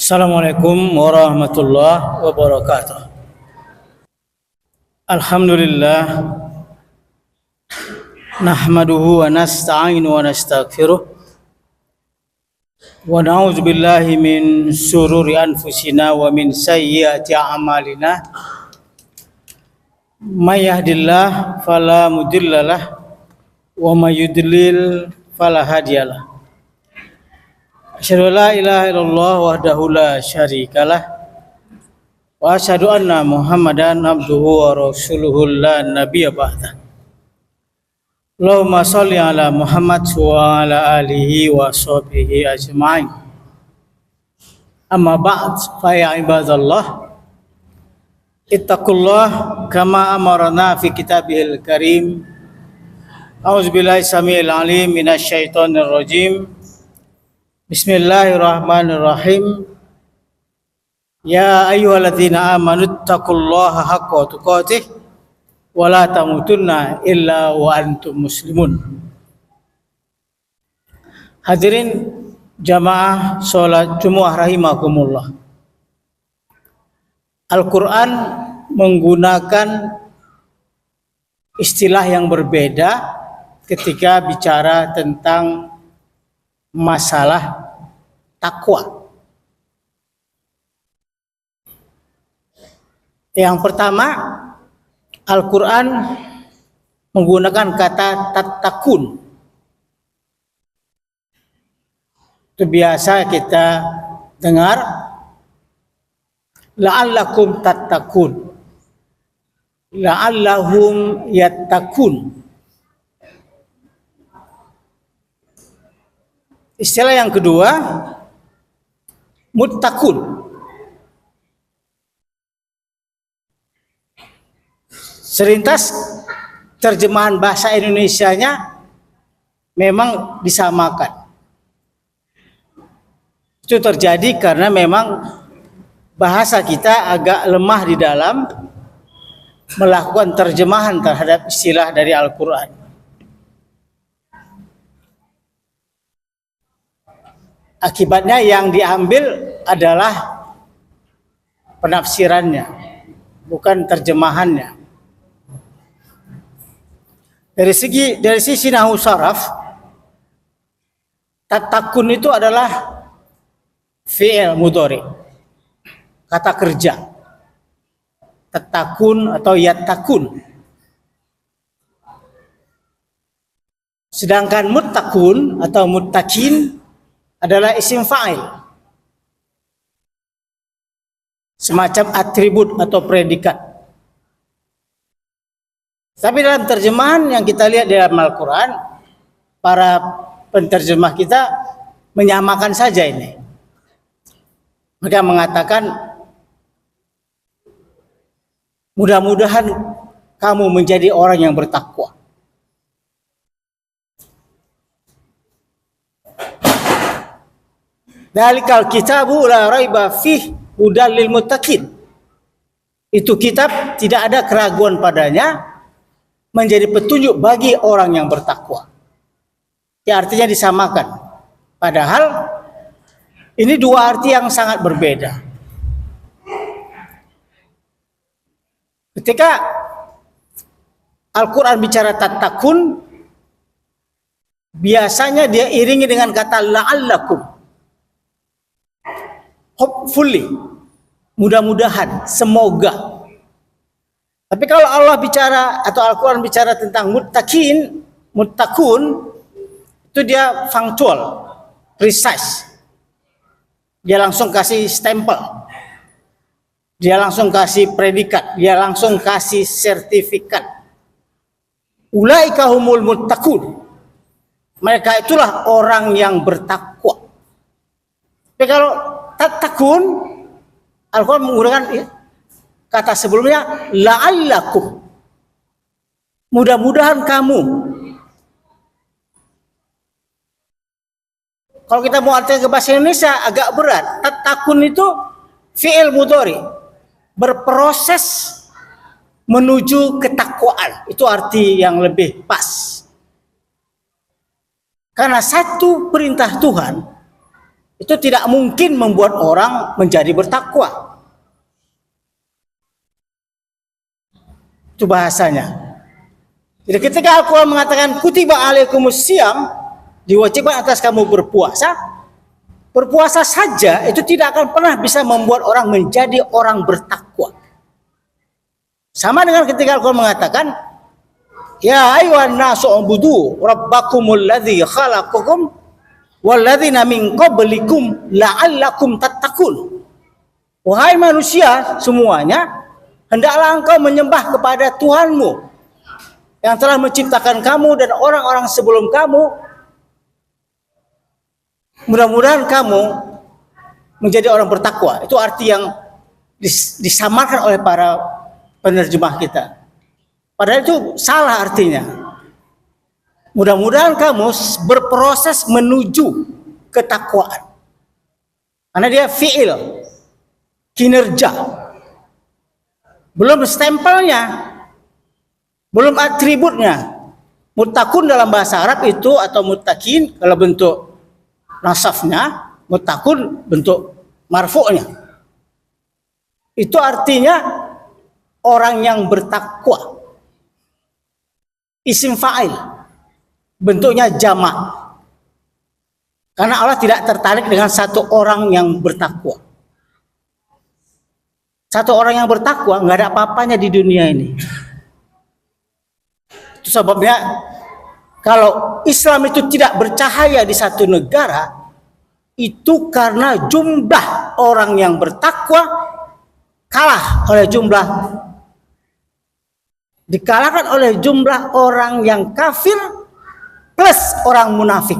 Assalamualaikum warahmatullahi wabarakatuh. Alhamdulillah nahmaduhu wa nasta'inu wa nastaghfiruh wa na'udzu billahi min syururi anfusina wa min sayyiati a'malina. May yahdihillahu fala mudhillalah wa may yudlil fala hadiyalah. Asyhadu an la ilaha illallah wahdahu la syarikalah wa asyhadu anna Muhammadan abduhu wa rasuluhu la nabiyya ba'da. Allahumma shalli ala Muhammad wa ala alihi wa sahbihi ajma'in. Amma ba'd, fa ya ibadallah, ittaqullah kama amarna fi kitabihil karim. A'udzubillahi samiil alim minasyaitonir rajim. Bismillahirrahmanirrahim. Ya ayyuhalladzina amanu taqullaha haqqa tuqatih wa la tamutunna illa wa antum muslimun. Hadirin jamaah salat Jumat rahimakumullah. Al-Qur'an menggunakan istilah yang berbeda ketika bicara tentang masalah takwa. Yang pertama, Al-Quran menggunakan kata tattaqun. Itu biasa kita dengar, la'allakum tattaqun, la'allahum yattaqun. Istilah yang kedua, muttaqun. Serintas terjemahan bahasa Indonesianya memang disamakan. Itu terjadi karena memang bahasa kita agak lemah di dalam melakukan terjemahan terhadap istilah dari Al-Quran. Akibatnya yang diambil adalah penafsirannya, bukan terjemahannya. Dari sisi nahwu saraf, tattaqun itu adalah fi'il mudhari, kata kerja. Tattaqun atau yattaqun. Sedangkan muttaqun atau muttaqin adalah isim fa'il, semacam atribut atau predikat. Tapi dalam terjemahan yang kita lihat dalam Al-Quran, para penterjemah kita menyamakan saja ini. Mereka mengatakan, mudah-mudahan kamu menjadi orang yang bertakwa. Dalikal kitabu la raiba fih hudal lil muttaqin. Itu kitab tidak ada keraguan padanya, menjadi petunjuk bagi orang yang bertakwa. Ya, artinya disamakan. Padahal ini dua arti yang sangat berbeda. Ketika Al-Quran bicara tattaqun, biasanya dia iringi dengan kata la'allakum. Hopefully, mudah-mudahan, semoga. Tapi kalau Allah bicara atau Al-Quran bicara tentang muttaqin, muttaqun, itu dia factual, precise. Dia langsung kasih stempel, dia langsung kasih predikat, dia langsung kasih sertifikat. Ulaika humul muttaqun. Mereka itulah orang yang bertakwa. Tapi kalau tattaqun, Al-Quran menggunakan kata sebelumnya la'allakum. Mudah-mudahan kamu. Kalau kita mau artikan ke bahasa Indonesia agak berat. Tattaqun itu fi'il mudhari, berproses menuju ketakwaan. Itu arti yang lebih pas. Karena satu perintah Tuhan itu tidak mungkin membuat orang menjadi bertakwa. Itu bahasanya. Jadi ketika Al-Quran mengatakan kutiba alaikumus siyam, diwajibkan atas kamu berpuasa, berpuasa saja itu tidak akan pernah bisa membuat orang menjadi orang bertakwa. Sama dengan ketika Al-Quran mengatakan, ya ayyuhan nasu ubudu rabbakumul ladzi khalaqakum walladzina min qablikum la'allakum tattaqun. Wahai manusia semuanya, hendaklah engkau menyembah kepada Tuhanmu yang telah menciptakan kamu dan orang-orang sebelum kamu. Mudah-mudahan kamu menjadi orang bertakwa. Itu arti yang disamarkan oleh para penerjemah kita. Padahal itu salah artinya. Mudah-mudahan kamu berproses menuju ketakwaan. Karena dia fi'il, kinerja. Belum stempelnya, belum atributnya. Muttaqun dalam bahasa Arab itu atau muttaqin kalau bentuk nasafnya, muttaqun bentuk marfu'nya. Itu artinya orang yang bertakwa. Isim fa'il, bentuknya jamak. Karena Allah tidak tertarik dengan satu orang yang bertakwa. Satu orang yang bertakwa nggak ada apa-apanya di dunia ini. Itu sebabnya kalau Islam itu tidak bercahaya di satu negara, itu karena jumlah orang yang bertakwa kalah oleh dikalahkan oleh jumlah orang yang kafir plus orang munafik.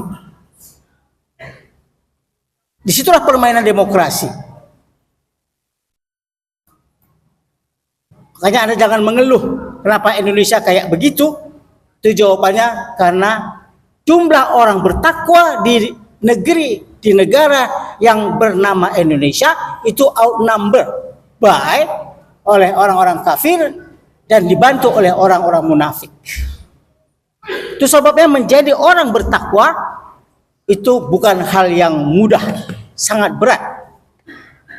Disitulah permainan demokrasi. Makanya Anda jangan mengeluh kenapa Indonesia kayak begitu. Itu jawabannya karena jumlah orang bertakwa di negara yang bernama Indonesia itu outnumber oleh orang-orang kafir dan dibantu oleh orang-orang munafik. Itu sebabnya menjadi orang bertakwa itu bukan hal yang mudah, sangat berat.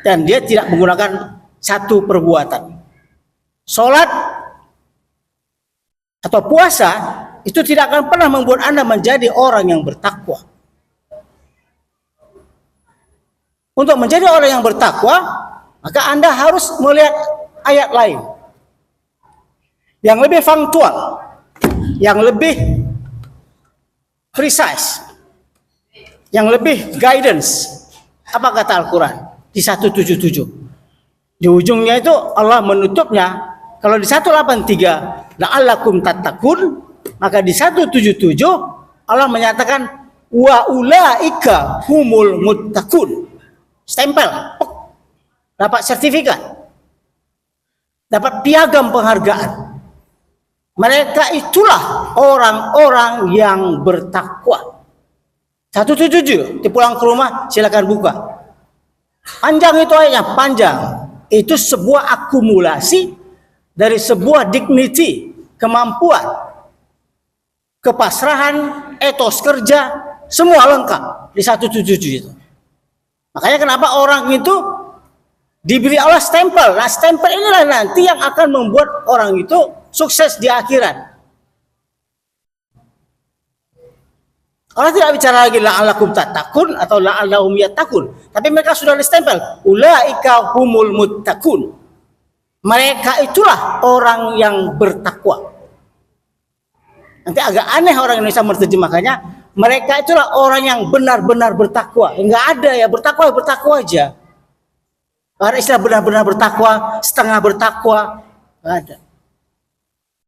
Dan dia tidak menggunakan satu perbuatan. Salat atau puasa itu tidak akan pernah membuat Anda menjadi orang yang bertakwa. Untuk menjadi orang yang bertakwa, maka Anda harus melihat ayat lain yang lebih faktual, yang lebih precise, yang lebih guidance. Apa kata Al-Quran di 177? Di ujungnya itu Allah menutupnya. Kalau di 183 la'allakum tattaqun, maka di 177 Allah menyatakan wa ulaika humul muttaqun. Stempel, dapat sertifikat, dapat piagam penghargaan. Mereka itulah orang-orang yang bertakwa. 177 pulang ke rumah silakan buka. Panjang itu ayatnya, panjang. Itu sebuah akumulasi dari sebuah dignity, kemampuan, kepasrahan, etos kerja, semua lengkap di 177 itu. Makanya kenapa orang itu diberi Allah stempel. Nah, stempel inilah nanti yang akan membuat orang itu sukses di akhirat. Allah tidak bicara lagi la'allakum tattaqun atau la'allahum yattaqun, tapi mereka sudah distempel ulaika humul muttaqun. Mereka itulah orang yang bertakwa. Nanti agak aneh orang Indonesia menerjemahkannya, mereka itulah orang yang benar-benar bertakwa. Enggak ada ya bertakwa aja. Ada istilah benar-benar bertakwa, setengah bertakwa, enggak ada.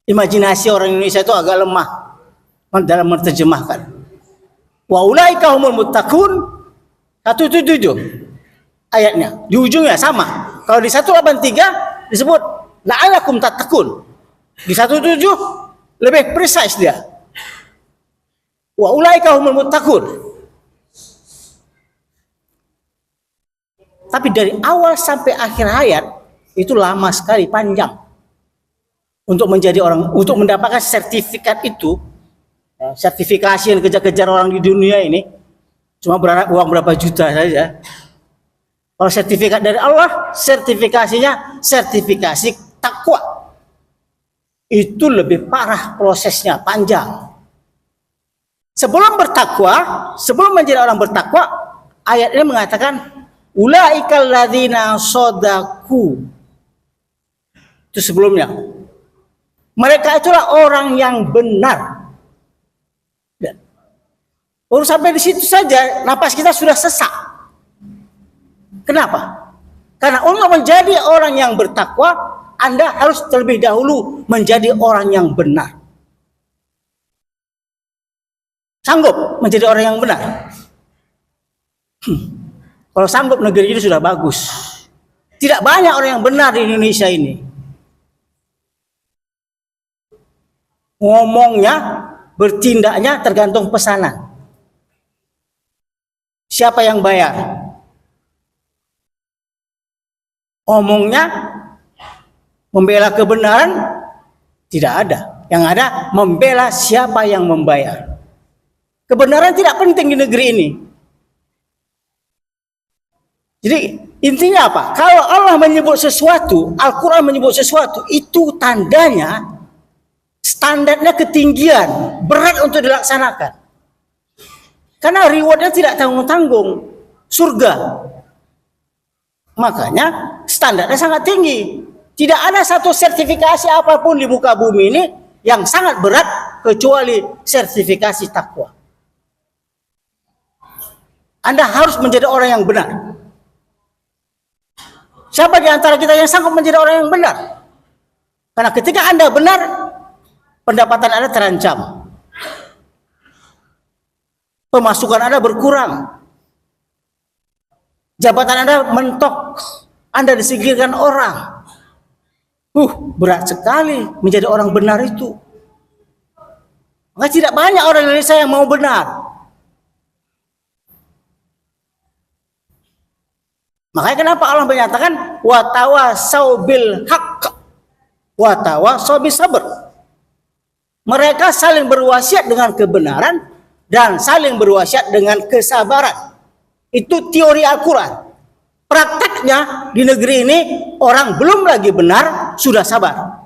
Imajinasi orang Indonesia itu agak lemah dalam menerjemahkan. Wa ulaika humul muttaqun 177 ayatnya. Di ujungnya sama. Kalau di 183 disebut la'allakum tattaqun. Di 17 lebih precise dia. Wa ulaika humul muttaqun. Tapi dari awal sampai akhir ayat itu lama sekali, panjang. Untuk menjadi orang, untuk mendapatkan sertifikat itu, sertifikasi yang kejar-kejar orang di dunia ini, Cuma uang berapa juta saja. Kalau sertifikat dari Allah, sertifikasinya sertifikasi takwa. Itu lebih parah prosesnya, panjang. Sebelum bertakwa, sebelum menjadi orang bertakwa, ayat ini mengatakan ulaikal ladzina shadaku. Itu sebelumnya. Mereka itulah orang yang benar. Baru sampai di situ saja napas kita sudah sesak. Kenapa? Karena untuk menjadi orang yang bertakwa, Anda harus terlebih dahulu menjadi orang yang benar. Sanggup menjadi orang yang benar? Kalau sanggup, negeri ini sudah bagus. Tidak banyak orang yang benar di Indonesia ini. Ngomongnya, bertindaknya tergantung pesanan. Siapa yang bayar? Omongnya membela kebenaran tidak ada. Yang ada membela siapa yang membayar. Kebenaran tidak penting di negeri ini. Jadi intinya apa? Kalau Allah menyebut sesuatu, Al-Quran menyebut sesuatu, itu tandanya standarnya ketinggian, berat untuk dilaksanakan. Karena rewardnya tidak tanggung-tanggung, surga. Makanya standarnya sangat tinggi. Tidak ada satu sertifikasi apapun di muka bumi ini yang sangat berat kecuali sertifikasi takwa. Anda harus menjadi orang yang benar. Siapa di antara kita yang sanggup menjadi orang yang benar? Karena ketika Anda benar, pendapatan Anda terancam. Pemasukan Anda berkurang. Jabatan Anda mentok. Anda disingkirkan orang. Berat sekali menjadi orang benar itu. Maka tidak banyak orang Indonesia yang mau benar. Makanya kenapa Allah menyatakan wa tawasau bil haqq wa tawasau bis sabr. Mereka saling berwasiat dengan kebenaran dan saling berwasiat dengan kesabaran. Itu teori Al-Quran. Prakteknya di negeri ini orang belum lagi benar sudah sabar.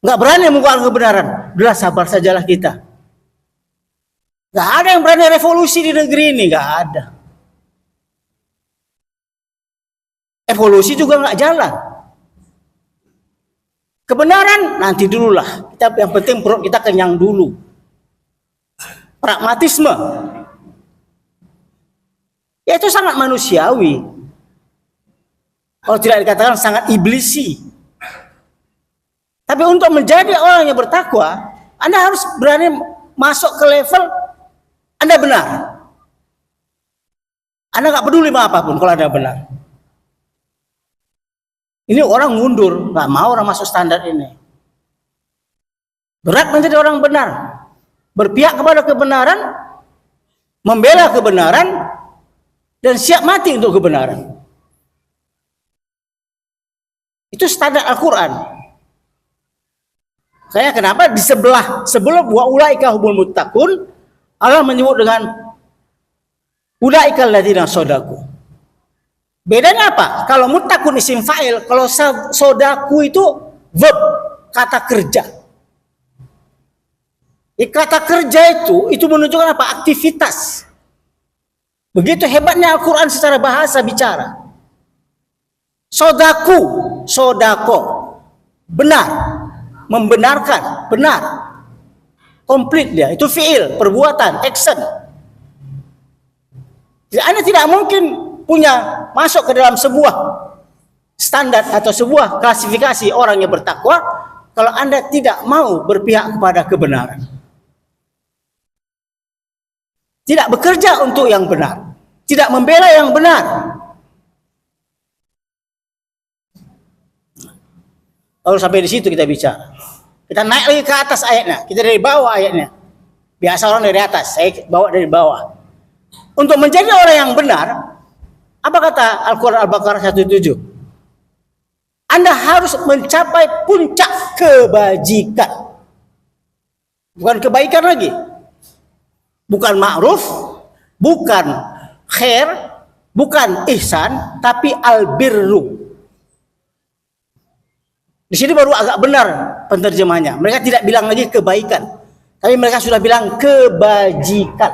Nggak berani mengungkapkan kebenaran, udah sabar sajalah kita. Nggak ada yang berani revolusi di negeri ini, nggak ada. Evolusi juga nggak jalan. Kebenaran nanti dululah. Yang penting perut kita kenyang dulu. Pragmatisme. Ya itu sangat manusiawi. Kalau tidak dikatakan sangat iblisi. Tapi untuk menjadi orang yang bertakwa, Anda harus berani masuk ke level Anda benar. Anda nggak peduli sama apapun kalau Anda benar. Ini orang mundur, nggak mau orang masuk standar ini. Berat menjadi orang benar, berpihak kepada kebenaran, membela kebenaran, dan siap mati untuk kebenaran. Itu standar Al-Quran. Saya kenapa di sebelum wa ulaika humul muttaqun, Allah menyebut dengan ulaikal ladzina shadaku. Bedanya apa? Kalau muttaqun isim fa'il, kalau sodaku itu verb, kata kerja. Kata kerja itu menunjukkan apa? Aktivitas. Begitu hebatnya Al-Quran secara bahasa bicara. Sodaku, sodako, benar, membenarkan, benar. Komplit dia, itu fi'il, perbuatan, action. Anda tidak mungkin punya masuk ke dalam sebuah standar atau sebuah klasifikasi orang yang bertakwa kalau Anda tidak mau berpihak kepada kebenaran. Tidak bekerja untuk yang benar, tidak membela yang benar. Lalu sampai di situ kita bicara. Kita naik lagi ke atas ayatnya, kita dari bawah ayatnya. Biasa orang dari atas, saya bawa dari bawah. Untuk menjadi orang yang benar, apa kata Al-Quran Al-Baqarah 17? Anda harus mencapai puncak kebajikan. Bukan kebaikan lagi. Bukan ma'ruf, bukan khair, bukan ihsan, tapi albirru. Di sini baru agak benar penterjemahnya. Mereka tidak bilang lagi kebaikan, tapi mereka sudah bilang kebajikan.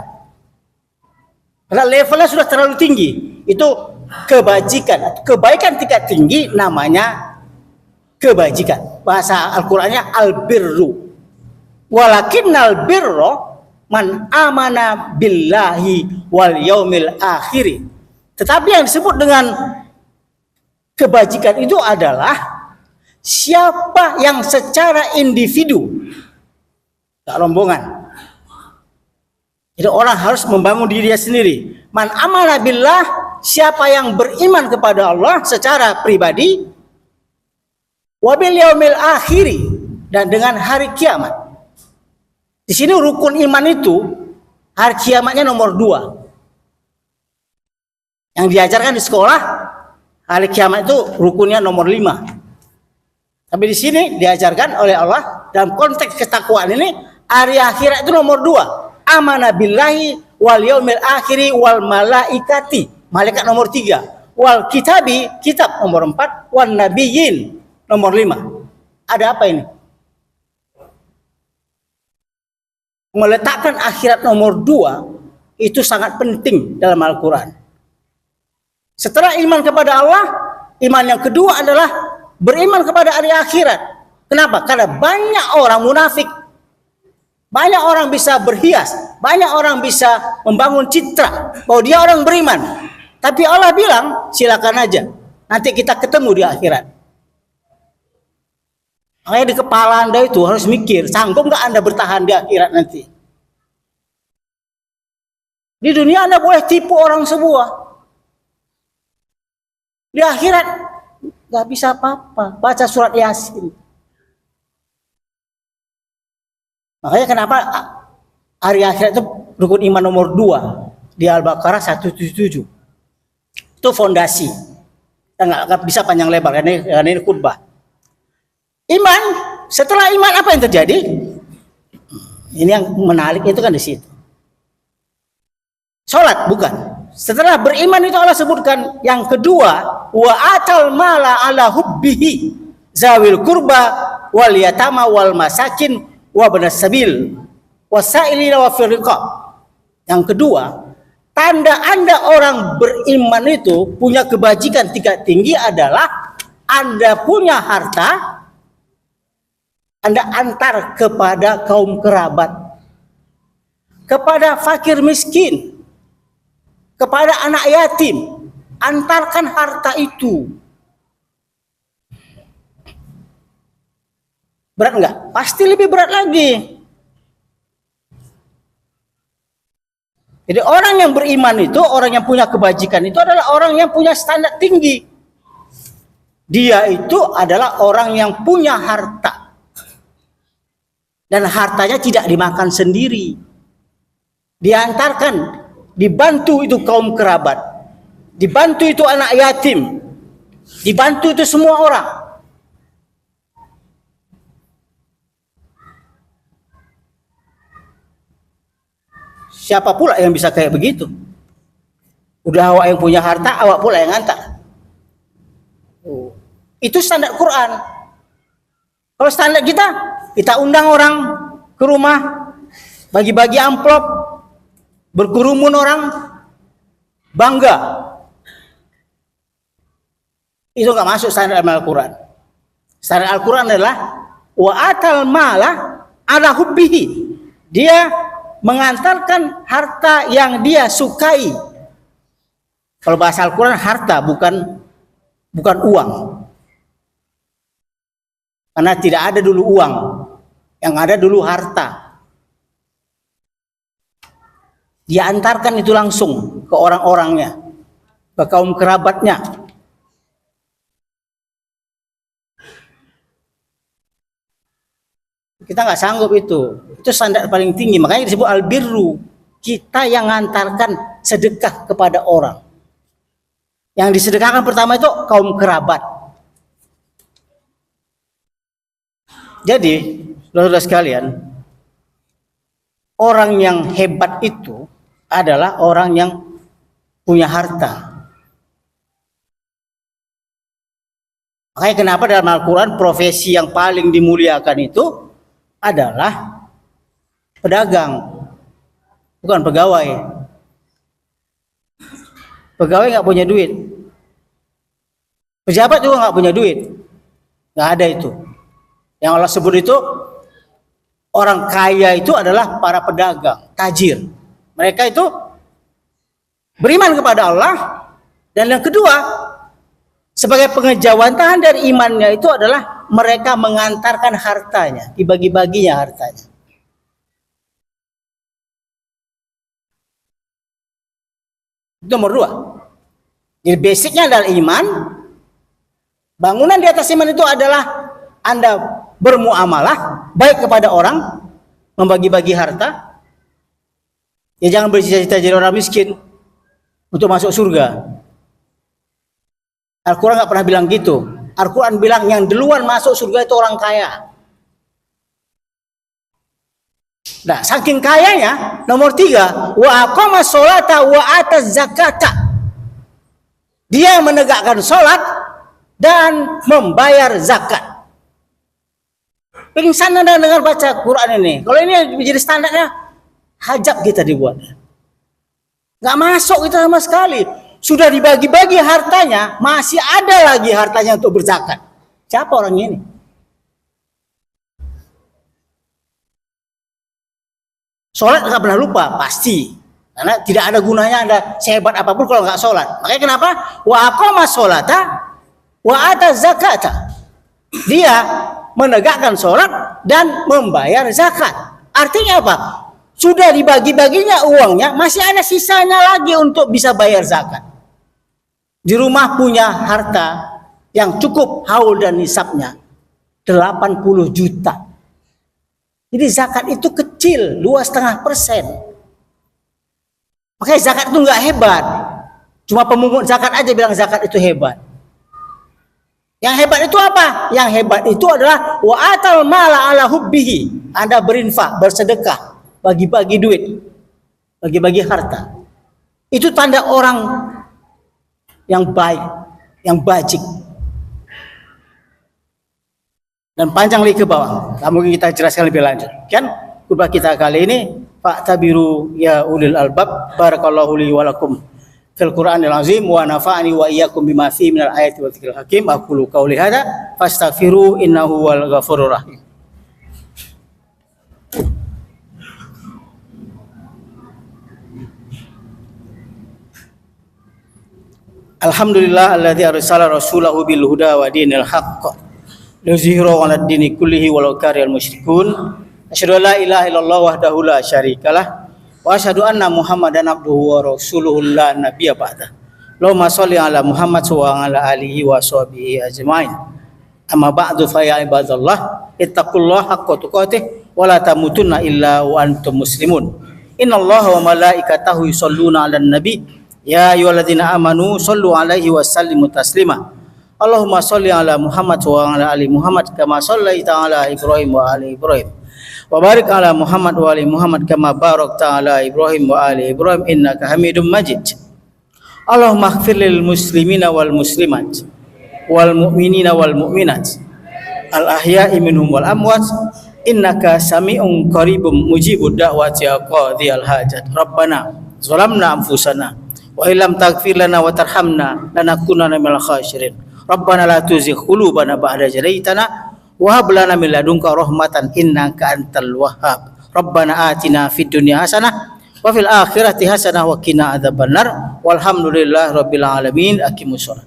Karena levelnya sudah terlalu tinggi. Itu kebajikan. Kebaikan tingkat tinggi namanya kebajikan. Bahasa Al-Qur'annya albirru. Walakinnal birra man amana billahi wal yaumil akhir. Tetapi yang disebut dengan kebajikan itu adalah siapa yang secara individu, tak rombongan. Jadi orang harus membangun dirinya sendiri. Man amana billah, siapa yang beriman kepada Allah secara pribadi, wabil yaumil akhiri, dan dengan hari kiamat. Di sini rukun iman itu hari kiamatnya nomor 2. Yang diajarkan di sekolah hari kiamat itu rukunnya nomor 5. Tapi di sini diajarkan oleh Allah dalam konteks ketakwaan ini hari akhirat itu nomor 2. Amana billahi wal yaumil akhiri wal malaikati, malaikat nomor 3. Wal kitabi, kitab nomor 4. Wan nabiyyin nomor 5. Ada apa ini? Meletakkan akhirat nomor 2 itu sangat penting dalam Al-Quran. Setelah iman kepada Allah, iman yang kedua adalah beriman kepada hari akhirat. Kenapa? Karena banyak orang munafik, banyak orang bisa berhias, banyak orang bisa membangun citra bahwa dia orang beriman. Tapi Allah bilang silakan aja, nanti kita ketemu di akhirat. Makanya di kepala Anda itu harus mikir, sanggup nggak Anda bertahan di akhirat nanti? Di dunia Anda boleh tipu orang semua, di akhirat nggak bisa apa-apa. Baca surat Yasin. Makanya kenapa hari akhirat itu rukun iman nomor 2 di Al-Baqarah 177. Itu fondasi. Kita nggak bisa panjang lebar karena ini khutbah. Iman, setelah iman apa yang terjadi? Ini yang menarik itu kan di situ. Salat bukan. Setelah beriman itu Allah sebutkan yang kedua, wa atal mala ala hubbihi zawil kurba wal yatama wal masakin wa banas sabil wasailina wa firqab. Yang kedua, tanda Anda orang beriman itu punya kebajikan tingkat tinggi adalah Anda punya harta, Anda antar kepada kaum kerabat, kepada fakir miskin, kepada anak yatim. Antarkan harta itu. Berat enggak? Pasti lebih berat lagi. Jadi orang yang beriman itu, orang yang punya kebajikan itu adalah orang yang punya standar tinggi. Dia itu adalah orang yang punya harta. Dan hartanya tidak dimakan sendiri. Diantarkan, dibantu itu kaum kerabat, dibantu itu anak yatim, dibantu itu semua orang. Siapa pula yang bisa kayak begitu? Udah awak yang punya harta, awak pula yang antar. Itu standar Quran. Kalau standar kita undang orang ke rumah, bagi-bagi amplop, berkerumun orang, bangga. Itu nggak masuk standar Al-Quran. Standar Al-Quran adalah wa atal mala ala hubbihi. Dia mengantarkan harta yang dia sukai. Kalau bahasa Al-Quran harta bukan uang. Karena tidak ada dulu uang, yang ada dulu harta. Dia antarkan itu langsung ke orang-orangnya, ke kaum kerabatnya. Kita nggak sanggup itu standar paling tinggi. Makanya disebut albirru. Kita yang mengantarkan sedekah kepada orang. Yang disedekahkan pertama itu kaum kerabat. Jadi, saudara-saudara sekalian, orang yang hebat itu adalah orang yang punya harta. Makanya kenapa dalam Al-Quran profesi yang paling dimuliakan itu adalah pedagang, bukan pegawai. Pegawai nggak punya duit, pejabat juga nggak punya duit, nggak ada itu. Yang Allah sebut itu orang kaya itu adalah para pedagang, tajir. Mereka itu beriman kepada Allah, dan yang kedua sebagai pengejawantahan dari imannya itu adalah mereka mengantarkan hartanya, dibagi-baginya hartanya. Nomor dua. Jadi basicnya adalah iman. Bangunan di atas iman itu adalah Anda bermuamalah baik kepada orang, membagi-bagi harta. Ya jangan bercita-cita jadi orang miskin untuk masuk surga. Al-Quran nggak pernah bilang gitu. Al-Quran bilang yang duluan masuk surga itu orang kaya. Nah, saking kayanya, nomor 3, wa aqama sholata wa ataz zakata. Dia menegakkan sholat dan membayar zakat. Pingsan Anda dengar baca Quran ini. Kalau ini menjadi standarnya, hajab kita dibuat. Nggak masuk kita sama sekali. Sudah dibagi-bagi hartanya, masih ada lagi hartanya untuk berzakat. Siapa orang ini? Sholat nggak pernah lupa, pasti. Karena tidak ada gunanya Anda sehebat apapun kalau nggak sholat. Makanya kenapa? Wa aqama sholata wa ata zakata. Dia menegakkan sholat dan membayar zakat. Artinya apa? Sudah dibagi-baginya uangnya, masih ada sisanya lagi untuk bisa bayar zakat. Di rumah punya harta yang cukup haul dan nisabnya 80 juta. Jadi zakat itu kecil, 2,5%. Makanya zakat itu nggak hebat. Cuma pemungut zakat aja bilang zakat itu hebat. Yang hebat itu apa? Yang hebat itu adalah wa atal mala ala hubbihi. Anda berinfak, bersedekah, bagi-bagi duit, bagi-bagi harta. Itu tanda orang yang baik, yang bajik. Dan panjang lagi ke bawah. Mungkin kita jelaskan lebih lanjut. Kan khutbah kita kali ini, fa'tabiru ya ulil albab, barakallahu li wa lakum fil Qur'anil azim wa nafa'ani wa iyyakum bima fihi minal ayati wa dzikril hakim. Aqulu qauli hadza fastaghfiru innahu wal ghafurur rahim. Alhamdulillah alladzi arsala rasulahu bil huda wa dinil haqq liyuzhirahu 'alad dini kullihi walau karihal musyrikun. Asyhadu an la ilaha illallah wahdahu la syarikalah wa asyhadu anna Muhammadan abduhu wa rasuluhu la nabiyya ba'da. Allahumma shalli ala Muhammad wa ala alihi wa sahbihi ajmain. Amma ba'du fa ya ibadallah ittaqullaha haqqa tuqatih wa la tamutunna illa wa antum muslimun. Innallaha wa malaikatahu yusholluna 'alan nabi ya ayyuhalladzina amanu shallu 'alaihi wa sallimu taslima. Allahumma sholli ala Muhammad wa ala ali Muhammad kama shallaita ala Ibrahim wa ali Ibrahim. Wa barik ala Muhammad wa ali Muhammad kama barakta ala Ibrahim wa ali Ibrahim innaka Hamidum Majid. Allahumma ighfir lil muslimina wal muslimat wal mu'minina wal mu'minat al ahya'i minhum wal amwat innaka sami'un qaribum mujibud da'wati qadhiyal hajat. Rabbana zalamna anfusana wa illam taghfir lana wa tarhamna lanakunanna minal khasirin. Rabbana la tuzigh qulubana ba'da idh hadaytana wa hab lana min ladunka rahmatan innaka antal wahhab. Rabbana atina fid dunya hasanah wa fil akhirati hasanah wa qina adzabannar. Walhamdulillahirabbil alamin. Aqimus shalah.